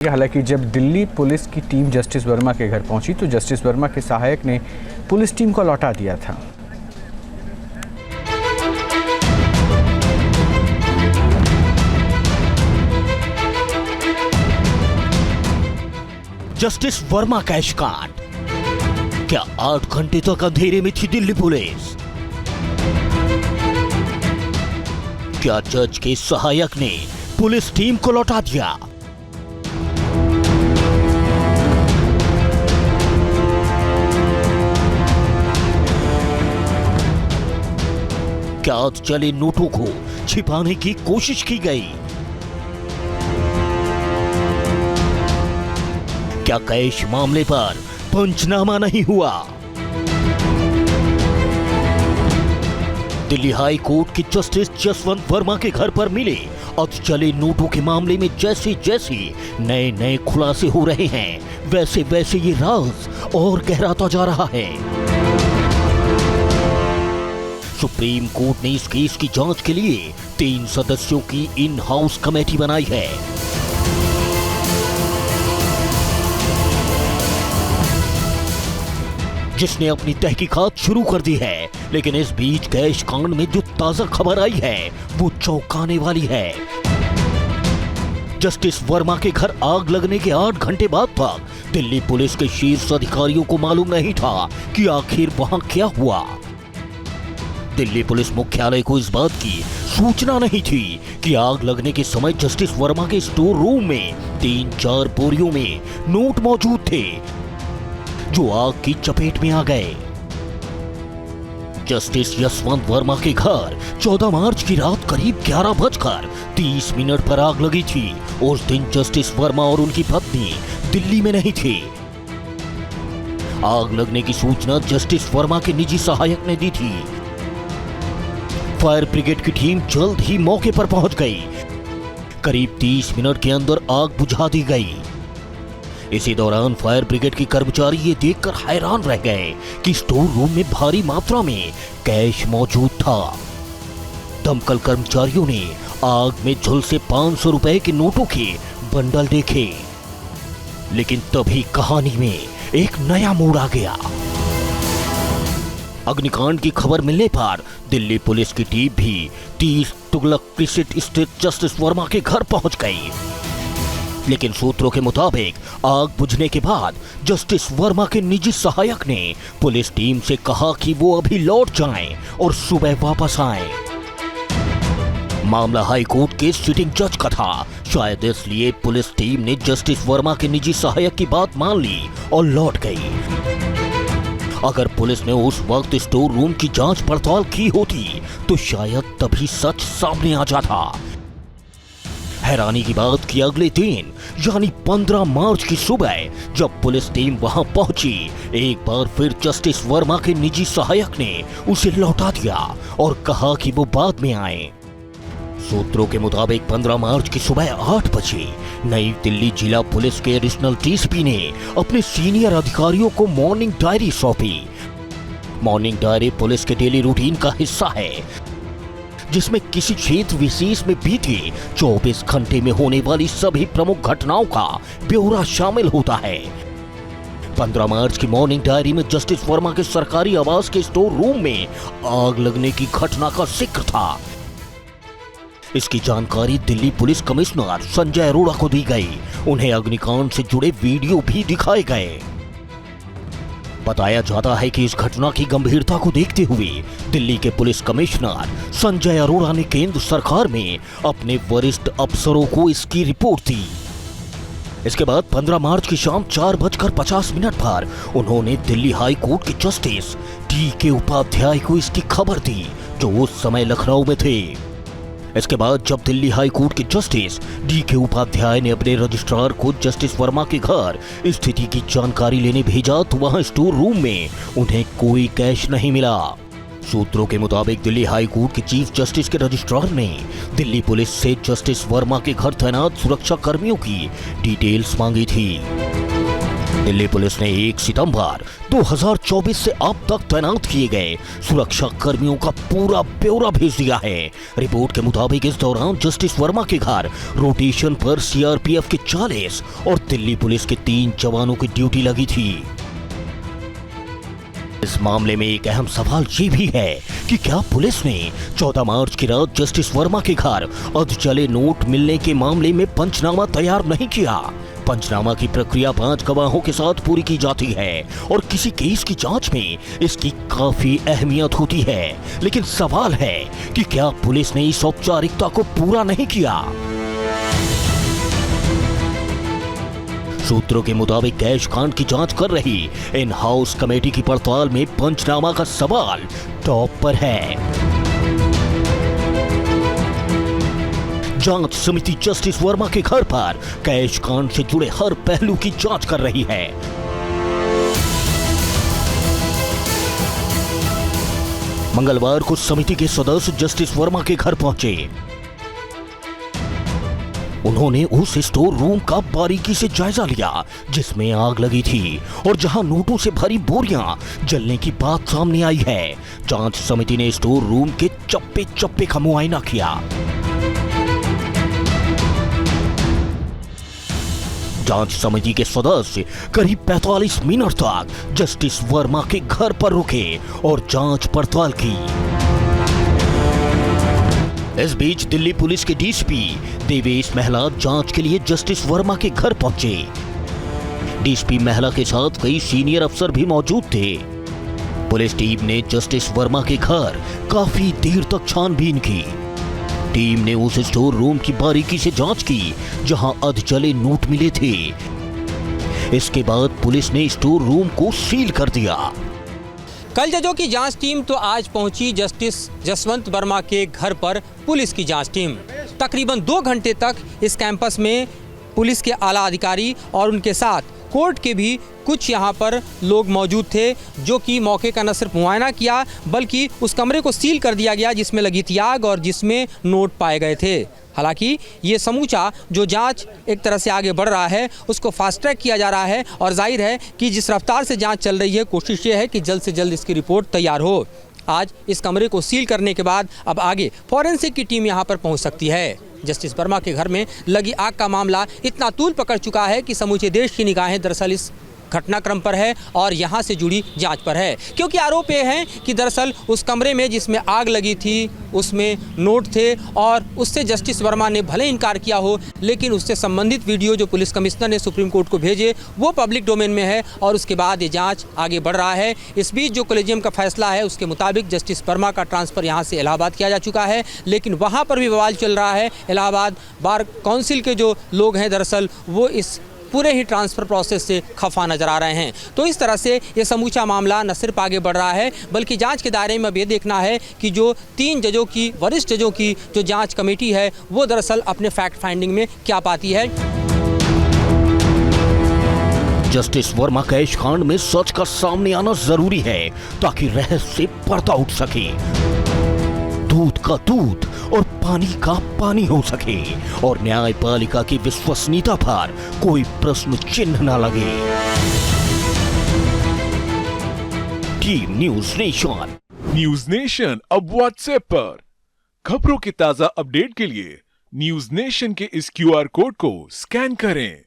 हालांकि जब दिल्ली पुलिस की टीम जस्टिस वर्मा के घर पहुंची तो जस्टिस वर्मा के सहायक ने पुलिस टीम को लौटा दिया था। जस्टिस वर्मा का कांड। क्या 8 घंटे तक अंधेरे में थी दिल्ली पुलिस? क्या जज के सहायक ने पुलिस टीम को लौटा दिया? क्या चले नोटों को छिपाने की कोशिश की गई? क्या कैश मामले पर पंचनामा नहीं हुआ? दिल्ली हाई कोर्ट की जस्टिस जसवंत वर्मा के घर पर मिले चले नोटों के मामले में जैसे जैसे नए नए खुलासे हो रहे हैं वैसे वैसे ये राज और गहराता जा रहा है। सुप्रीम कोर्ट ने इस केस की जांच के लिए 3 सदस्यों की इन हाउस कमेटी बनाई है। जिसने अपनी तहकीकात शुरू कर दी है, लेकिन इस बीच कैश कांड में जो ताजा खबर आई है वो चौंकाने वाली है। जस्टिस वर्मा के घर आग लगने के 8 घंटे बाद तक दिल्ली पुलिस के शीर्ष अधिकारियों को मालूम नहीं था कि आखिर वहां क्या हुआ। दिल्ली पुलिस मुख्यालय को इस बात की सूचना नहीं थी कि आग लगने के समय जस्टिस वर्मा के स्टोर रूम में 3-4 बोरियों में नोट मौजूद थे जो आग की चपेट में आ गए। जस्टिस जसवंत वर्मा के घर 14 मार्च की रात करीब 11:30 पर आग लगी थी। उस दिन जस्टिस वर्मा और उनकी पत्नी दिल्ली में नहीं थे। आग लगने की सूचना जस्टिस वर्मा के निजी सहायक ने दी थी। फायर ब्रिगेड की टीम जल्द ही मौके पर पहुंच गई। करीब 30 मिनट के अंदर आग बुझा दी गई। इसी दौरान फायर ब्रिगेड के कर्मचारी ये देखकर हैरान रह गए कि स्टोर रूम में भारी मात्रा में कैश मौजूद था। दमकल कर्मचारियों ने आग में झुलसे 500 रुपए के नोटों के बंडल देखे, लेकिन तभी कहानी में एक नया मोड़ आ गया। अग्निकांड की खबर मिलने पर दिल्ली पुलिस की टीम भी 30 तुगलक क्रिसेट स्थित जस्टिस वर्मा के घर पहुंच गई। लेकिन सूत्रों के मुताबिक आग बुझने के बाद जस्टिस वर्मा के निजी सहायक ने पुलिस टीम से कहा कि वो अभी लौट जाएं और सुबह वापस आएं। मामला हाई कोर्ट के सिटिंग जज का था। शायद इसलिए पुलिस टीम ने जस्टिस वर्मा के निजी सहायक की बात मान ली और लौट गई। अगर पुलिस ने उस वक्त स्टोर रूम की जांच पड़ताल की होती तो शायद तभी सच सामने आ जाता। हैरानी की बात कि अगले दिन यानी 15 मार्च की सुबह जब पुलिस टीम वहां पहुंची, एक बार फिर जस्टिस वर्मा के निजी सहायक ने उसे लौटा दिया और कहा कि वो बाद में आए। सूत्रों के मुताबिक 15 मार्च की सुबह 8 बजे नई दिल्ली जिला पुलिस के एडिशनल डीएसपी ने अपने सीनियर अधिकारियों को मॉर्निंग डायरी सौंपी। मॉर्निंग डायरी पुलिस के डेली रूटीन का हिस्सा है, जिसमें किसी क्षेत्र विशेष में बीते 24 घंटे में होने वाली सभी प्रमुख घटनाओं का ब्यौरा शामिल होता है। 15 मार्च की मॉर्निंग डायरी में जस्टिस वर्मा के सरकारी आवास के स्टोर रूम में आग लगने की घटना का जिक्र था। इसकी जानकारी दिल्ली पुलिस कमिश्नर संजय अरोड़ा को दी गई। उन्हें अग्निकांड से जुड़े वीडियो भी दिखाए गए। बताया जाता है कि इस घटना की गंभीरता को देखते हुए दिल्ली के पुलिस कमिश्नर संजय अरोड़ा ने केंद्र सरकार में अपने वरिष्ठ अफसरों को इसकी रिपोर्ट दी। इसके बाद 15 मार्च की शाम 4:50 पर उन्होंने दिल्ली हाई कोर्ट के जस्टिस डी.के. उपाध्याय को इसकी खबर दी, जो उस समय लखनऊ में थे। इसके बाद जब दिल्ली हाई कोर्ट के जस्टिस डी.के. उपाध्याय ने अपने रजिस्ट्रार को जस्टिस वर्मा के घर स्थिति की जानकारी लेने भेजा तो वहां स्टोर रूम में उन्हें कोई कैश नहीं मिला। सूत्रों के मुताबिक दिल्ली हाई कोर्ट के चीफ जस्टिस के रजिस्ट्रार ने दिल्ली पुलिस से जस्टिस वर्मा के घर तैनात सुरक्षा कर्मियों की डिटेल्स मांगी थी। दिल्ली पुलिस ने 1 सितंबर 2024 से अब तक तैनात किए गए सुरक्षा कर्मियों का पूरा ब्यौरा भेज दिया है। रिपोर्ट के मुताबिक इस दौरान जस्टिस वर्मा के घर रोटेशन पर सीआरपीएफ के 40 और दिल्ली पुलिस के 3 जवानों की ड्यूटी लगी थी। इस मामले में एक अहम सवाल ये भी है कि क्या पुलिस ने 14 मार्च की रात जस्टिस वर्मा के घर अधचले नोट मिलने के मामले में पंचनामा तैयार नहीं किया। पंचनामा की प्रक्रिया 5 गवाहों के साथ पूरी की जाती है और किसी केस की जांच में इसकी काफी अहमियत होती है। लेकिन सवाल है कि क्या पुलिस ने इस औपचारिकता को पूरा नहीं किया। सूत्रों के मुताबिक कैश कांड की जांच कर रही इन हाउस कमेटी की पड़ताल में पंचनामा का सवाल टॉप पर है। जांच समिति जस्टिस वर्मा के घर पर कैश कांड से जुड़े हर पहलू की जांच कर रही है। मंगलवार को समिति के सदस्य जस्टिस वर्मा के घर पहुंचे। उन्होंने उस स्टोर रूम का बारीकी से जायजा लिया जिसमें आग लगी थी और जहां नोटों से भरी बोरियां जलने की बात सामने आई है। जांच समिति ने स्टोर रूम के चप्पे चप्पे का मुआयना किया। जांच समिति के सदस्य करीब 45 मिनट तक जस्टिस वर्मा के घर पर रुके और जांच पड़ताल की। इस बीच दिल्ली पुलिस के डीसीपी देवेश महला जांच के लिए जस्टिस वर्मा के घर पहुंचे। डीसीपी महला के साथ कई सीनियर अफसर भी मौजूद थे। पुलिस टीम ने जस्टिस वर्मा के घर काफी देर तक छानबीन की। टीम ने उस स्टोर रूम की बारीकी से जांच की जहां अधजले नोट मिले थे। इसके बाद पुलिस ने स्टोर रूम को सील कर दिया। कल जजों की जांच टीम तो आज पहुंची जस्टिस जसवंत वर्मा के घर पर पुलिस की जांच टीम। तकरीबन 2 घंटे तक इस कैंपस में पुलिस के आला अधिकारी और उनके साथ कोर्ट के भी कुछ यहाँ पर लोग मौजूद थे जो कि मौके का न सिर्फ मुआयना किया बल्कि उस कमरे को सील कर दिया गया जिसमें लगी थी आग और जिसमें नोट पाए गए थे। हालांकि ये समूचा जो जांच एक तरह से आगे बढ़ रहा है उसको फास्ट ट्रैक किया जा रहा है और जाहिर है कि जिस रफ्तार से जांच चल रही है कोशिश ये है कि जल्द से जल्द इसकी रिपोर्ट तैयार हो। आज इस कमरे को सील करने के बाद अब आगे फॉरेंसिक की टीम यहाँ पर पहुँच सकती है। जस्टिस वर्मा के घर में लगी आग का मामला इतना तूल पकड़ चुका है कि समूचे देश की निगाहें दरअसल इस घटनाक्रम पर है और यहाँ से जुड़ी जांच पर है, क्योंकि आरोप ये है कि दरअसल उस कमरे में जिसमें आग लगी थी उसमें नोट थे और उससे जस्टिस वर्मा ने भले इनकार किया हो लेकिन उससे संबंधित वीडियो जो पुलिस कमिश्नर ने सुप्रीम कोर्ट को भेजे वो पब्लिक डोमेन में है और उसके बाद ये जांच आगे बढ़ रहा है। इस बीच जो कॉलेजियम का फैसला है उसके मुताबिक जस्टिस वर्मा का ट्रांसफ़र यहाँ से इलाहाबाद किया जा चुका है, लेकिन वहाँ पर भी बवाल चल रहा है। इलाहाबाद बार काउंसिल के जो लोग हैं दरअसल वो इस पूरे ही ट्रांसफ़र प्रोसेस से खफा नजर आ रहे हैं। तो इस तरह से ये समूचा मामला न सिर्फ आगे बढ़ रहा है बल्कि जांच के दायरे में अब ये देखना है कि जो 3 जजों की वरिष्ठ जजों की जो जांच कमेटी है वो दरअसल अपने फैक्ट फाइंडिंग में क्या पाती है। जस्टिस वर्मा कैश कांड में सच का सामने आना जरूरी है ताकि रहस्य से पर्दा उठ सके, दूध का दूध और पानी का पानी हो सके और न्यायपालिका की विश्वसनीयता पर कोई प्रश्न चिन्ह न लगे। Team news nation. News nation अब व्हाट्सएप पर खबरों के ताजा अपडेट के लिए न्यूज़ नेशन के इस QR कोड को स्कैन करें।